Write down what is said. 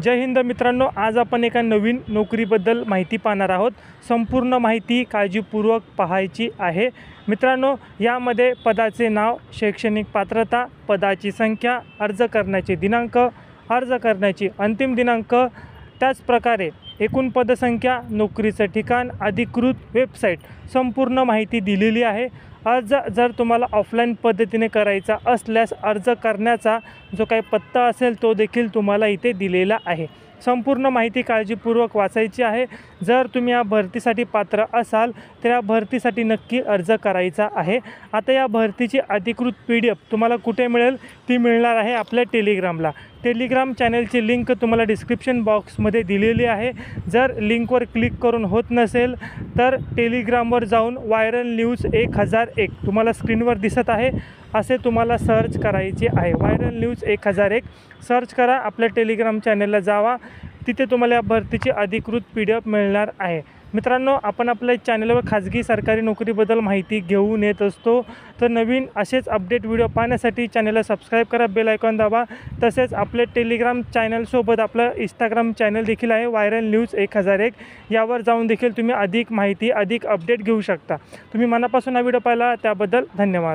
जय हिंद मित्रांनो, आज आपण एका नवीन नोकरीबद्दल माहिती पाहणार आहोत। संपूर्ण माहिती काळजीपूर्वक पाहायची आहे। मित्रांनो, यामध्ये पदाचे नाव, शैक्षणिक पात्रता, पदाची संख्या, अर्ज करण्याचे दिनांक, अर्ज करण्याची अंतिम दिनांक, त्याच प्रकारे एकूण पदसंख्या, नोकरीचं ठिकाण, अधिकृत वेबसाईट, संपूर्ण माहिती दिलेली आहे। अर्ज जर तुम्हाला ऑफलाईन पद्धतीने करायचा असल्यास अर्ज करण्याचा जो काही पत्ता असेल तो देखील तुम्हाला इथे दिलेला आहे। संपूर्ण माहिती काळजीपूर्वक वाचायची आहे। जर तुम्ही या भरतीसाठी पात्र असाल तर या भरतीसाठी नक्की अर्ज करायचा आहे। आता या भरतीची अधिकृत PDF तुम्हाला कुठे मिळेल? ती मिळणार आहे आपल्या टेलिग्रामला। टेलिग्राम चॅनलची लिंक तुम्हाला डिस्क्रिप्शन बॉक्समध्ये दिलेली आहे। जर लिंकवर क्लिक करून होत नसेल तर टेलिग्रामवर जाऊन व्हायरल न्यूज 1001 तुम्हाला स्क्रीनवर दिसत आहे असे तुम्हाला सर्च करायचे आहे। व्हायरल न्यूज 1001 सर्च करा, आपल्या टेलिग्राम चॅनलला जावा, तिथे तुम्हाला या भरतीची अधिकृत PDF मिळणार आहे। मित्रांनो, आपण आपल्या चॅनलवर खाजगी सरकारी नोकरीबद्दल माहिती घेऊन येत असतो। तर नवीन असेच अपडेट व्हिडिओ पाहण्यासाठी चॅनलला सबस्क्राईब करा, बेल आयकॉन दाबा। तसेच आपल्या टेलिग्राम चॅनलसोबत आपलं इंस्टाग्राम चॅनल देखील आहे व्हायरल न्यूज 1001, यावर जाऊन देखील तुम्ही अधिक माहिती, अधिक अपडेट घेऊ शकता। तुम्ही मनापासून हा व्हिडिओ पाहिला त्याबद्दल धन्यवाद।